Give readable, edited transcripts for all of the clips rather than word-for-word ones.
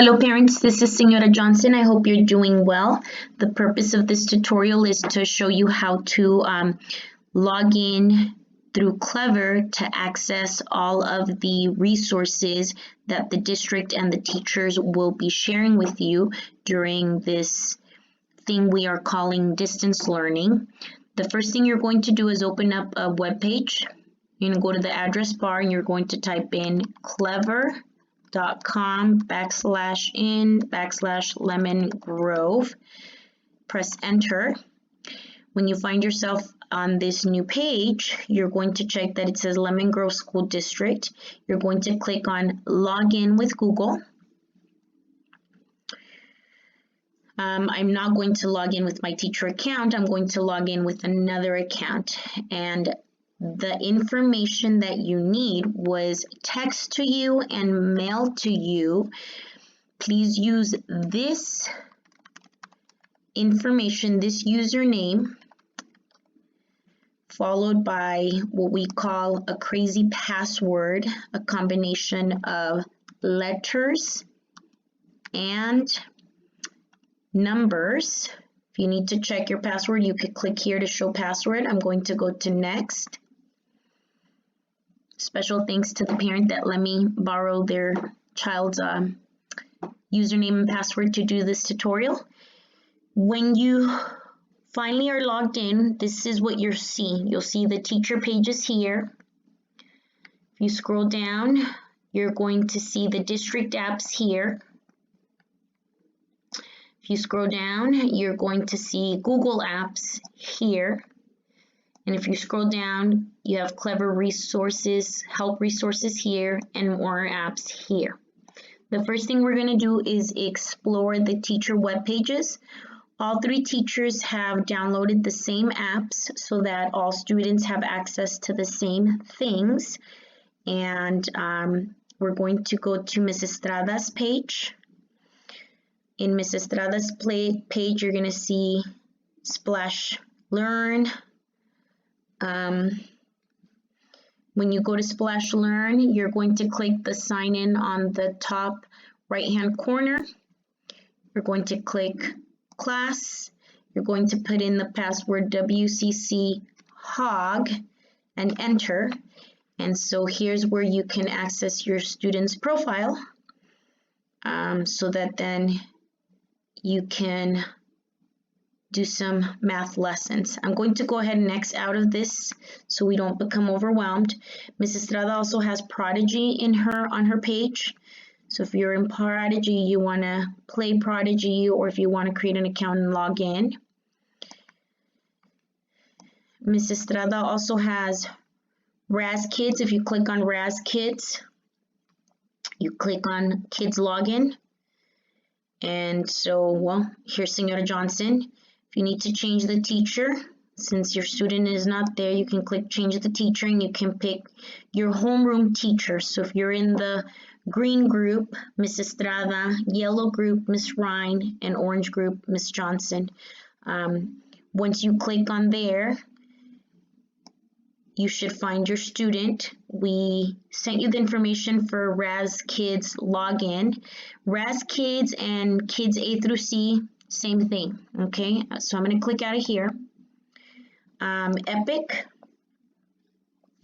Hello parents, this is Senora Johnson. I hope you're doing well. The purpose of this tutorial is to show you how to log in through Clever to access all of the resources that the district and the teachers will be sharing with you during this thing we are calling distance learning. The first thing you're going to do is open up a web page. You're going to go to the address bar and you're going to type in clever.com/in/Lemon Grove. Press enter. When you find yourself on this new page, you're going to check that it says Lemon Grove School District. You're going to click on Login with Google. I'm not going to log in with my teacher account. I'm going to log in with another account. And the information that you need was text to you and mailed to you. Please use this information, this username, followed by what we call a crazy password, a combination of letters and numbers. If you need to check your password, you could click here to show password. I'm going to go to next. Special thanks to the parent that let me borrow their child's username and password to do this tutorial. When you finally are logged in, this is what you'll see. You'll see the teacher pages here. If you scroll down, you're going to see the district apps here. If you scroll down, you're going to see Google Apps here. And if you scroll down, you have Clever resources, help resources here, and more apps here. The first thing we're going to do is explore the teacher web pages. All three teachers have downloaded the same apps so that all students have access to the same things. And we're going to go to Ms. Estrada's page. In Ms. Estrada's page, you're going to see Splash Learn. When you go to Splash Learn, you're going to click the sign in on the top right-hand corner. You're going to click class. You're going to put in the password WCC HOG and enter. And so here's where you can access your student's profile so that then you can do some math lessons. I'm going to go ahead and X out of this so we don't become overwhelmed. Ms. Estrada also has Prodigy on her page. So if you're in Prodigy, you want to play Prodigy, or if you want to create an account and log in. Ms. Estrada also has Raz Kids. If you click on Raz Kids, you click on Kids Login. And so, well, here's Senora Johnson. If you need to change the teacher, since your student is not there, you can click change the teacher and you can pick your homeroom teacher. So if you're in the green group, Ms. Estrada, yellow group, Ms. Ryan, and orange group, Ms. Johnson. Once you click on there, you should find your student. We sent you the information for Raz Kids login. Raz Kids and Kids A through C, same thing, okay? So I'm going to click out of here. Epic,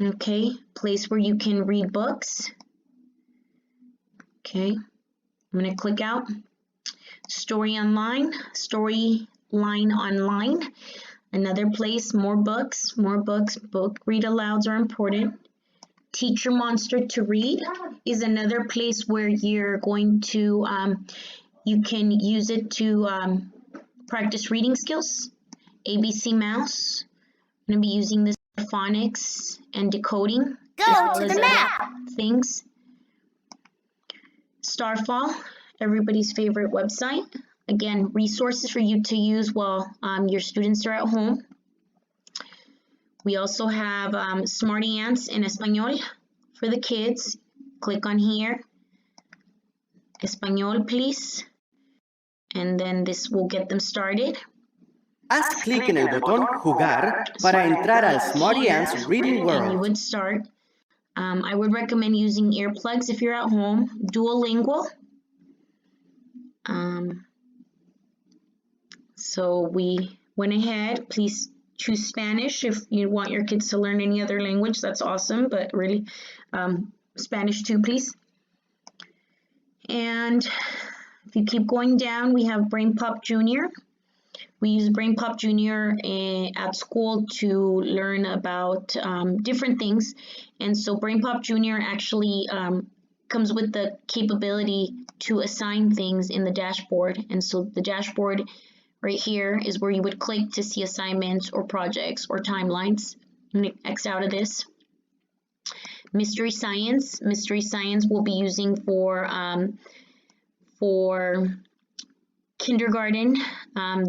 okay, place where you can read books. Okay, I'm going to click out. Story Online, Storyline Online. Another place, more books, book read alouds are important. Teacher Monster to Read is another place where you're going to, you can use it to practice reading skills. ABC Mouse, I'm going to be using this for phonics and decoding. Go to the map! Things. Starfall, everybody's favorite website. Again, resources for you to use while your students are at home. We also have Smarty Ants in Espanol for the kids. Click on here. Espanol, please. And then this will get them started. Haz clic en el botón Jugar para entrar al Smarty Ants Reading And you World. would start. I would recommend using earplugs if you're at home. Duolingo. So we went ahead. Please choose Spanish if you want your kids to learn any other language. That's awesome, but really Spanish too, please. And if you keep going down, we have BrainPop Junior. We use BrainPop Junior at school to learn about different things. And so BrainPop Junior actually comes with the capability to assign things in the dashboard. And so the dashboard right here is where you would click to see assignments or projects or timelines. I'm going to X out of this. Mystery Science. Mystery Science we'll be using for kindergarten.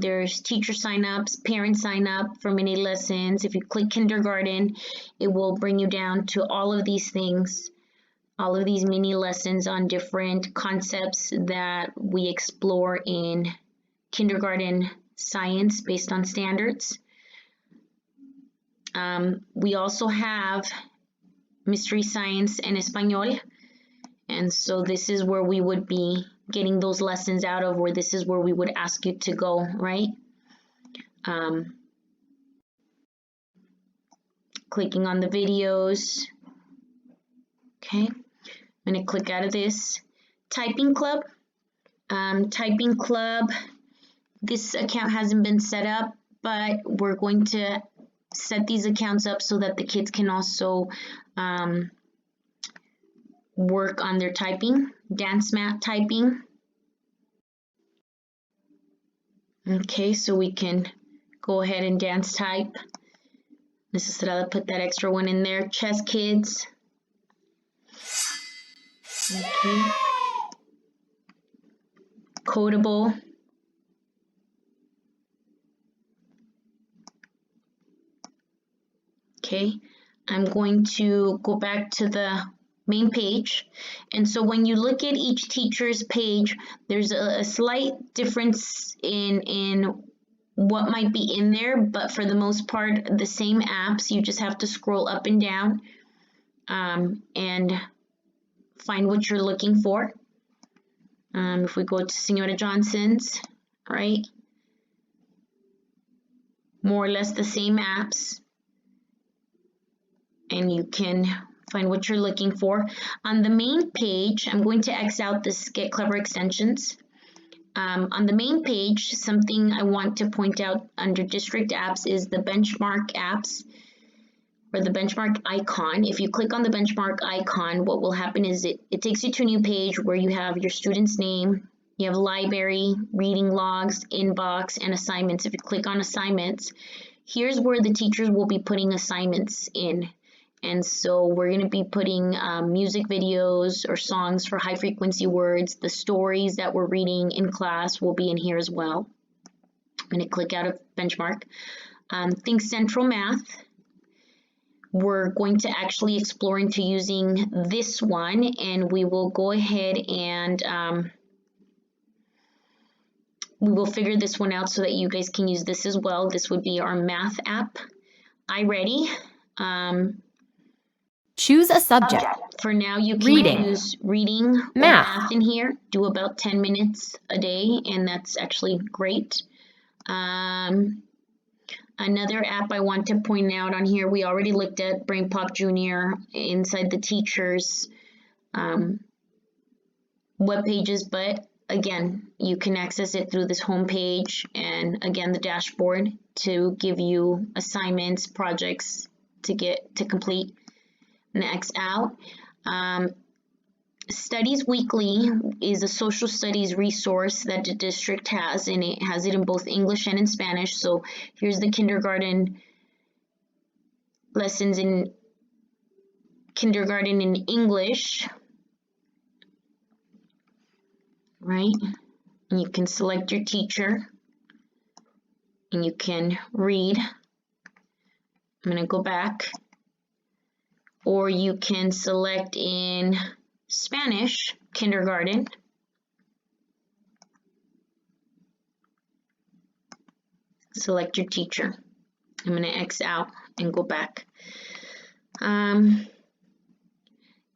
There's teacher sign-ups, parent sign-up for mini lessons. If you click kindergarten, it will bring you down to all of these things, all of these mini lessons on different concepts that we explore in kindergarten science based on standards. We also have Mystery Science en Español, and so this is where we would be getting those lessons out of, or this is where we would ask you to go, right? Clicking on the videos. Okay, I'm going to click out of this. Typing Club. Typing Club, this account hasn't been set up, but we're going to set these accounts up so that the kids can also work on their typing. Dance Mat Typing. Okay, so we can go ahead and dance type. Mrs. Estrada put that extra one in there. Chess Kids. Okay. Codable. Okay, I'm going to go back to the main page. And so when you look at each teacher's page, there's a slight difference in what might be in there, but for the most part, the same apps. You just have to scroll up and down and find what you're looking for. If we go to Senora Johnson's, right? More or less the same apps. And you can find what you're looking for. On the main page, I'm going to X out this Get Clever Extensions. On the main page, something I want to point out under District Apps is the benchmark apps, or the benchmark icon. If you click on the benchmark icon, what will happen is it takes you to a new page where you have your student's name, you have library, reading logs, inbox, and assignments. If you click on assignments, here's where the teachers will be putting assignments in. And so we're going to be putting music videos or songs for high frequency words. The stories that we're reading in class will be in here as well. I'm going to click out of benchmark. Think Central Math. We're going to actually explore into using this one, and we will go ahead and we will figure this one out so that you guys can use this as well. This would be our math app. iReady. Choose a subject. For now, you can Reading. use reading or math in here. Do about 10 minutes a day, and that's actually great. Another app I want to point out on here, we already looked at BrainPop Junior inside the teachers' web pages, but again, you can access it through this home page and again the dashboard to give you assignments, projects to complete. And X out. Studies Weekly is a social studies resource that the district has, and it has it in both English and in Spanish. So here's the kindergarten lessons in kindergarten in English, right? And you can select your teacher and you can read. I'm going to go back. Or you can select in Spanish, kindergarten. Select your teacher. I'm going to X out and go back.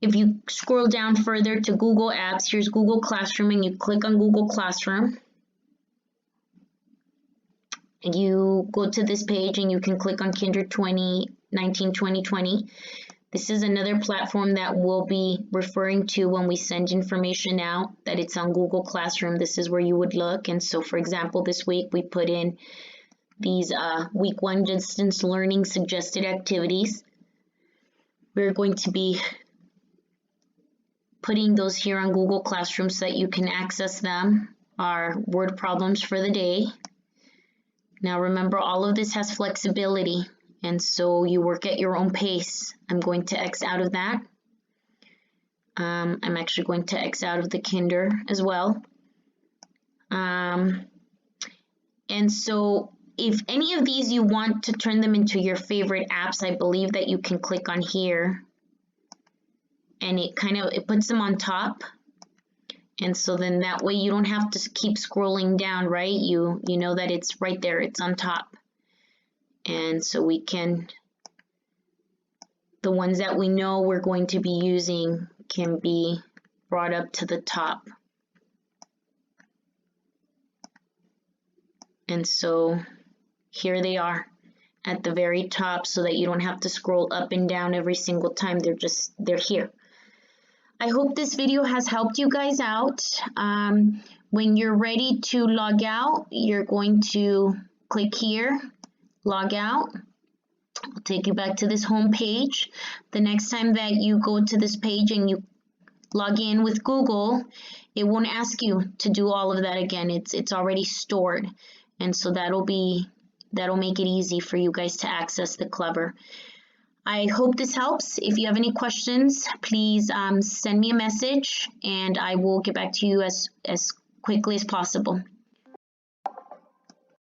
If you scroll down further to Google Apps, here's Google Classroom, and you click on Google Classroom. And you go to this page and you can click on Kinder 2019-2020. This is another platform that we'll be referring to when we send information out, that it's on Google Classroom. This is where you would look. And so, for example, this week we put in these week 1 distance learning suggested activities. We're going to be putting those here on Google Classroom so that you can access them, our word problems for the day. Now remember, all of this has flexibility, and so you work at your own pace. I'm going to X out of that. I'm actually going to X out of the Kinder as well. And so if any of these you want to turn them into your favorite apps, I believe that you can click on here, and it puts them on top. And so then that way you don't have to keep scrolling down, right? You know that it's right there, it's on top. And so we can, the ones that we know we're going to be using can be brought up to the top. And so here they are at the very top, so that you don't have to scroll up and down every single time. They're here. I hope this video has helped you guys out. When you're ready to log out, you're going to click here, log out. I'll take you back to this home page. The next time that you go to this page and you log in with Google, it won't ask you to do all of that again. It's already stored. And so that'll make it easy for you guys to access the Clever. I hope this helps. If you have any questions, please send me a message and I will get back to you as quickly as possible.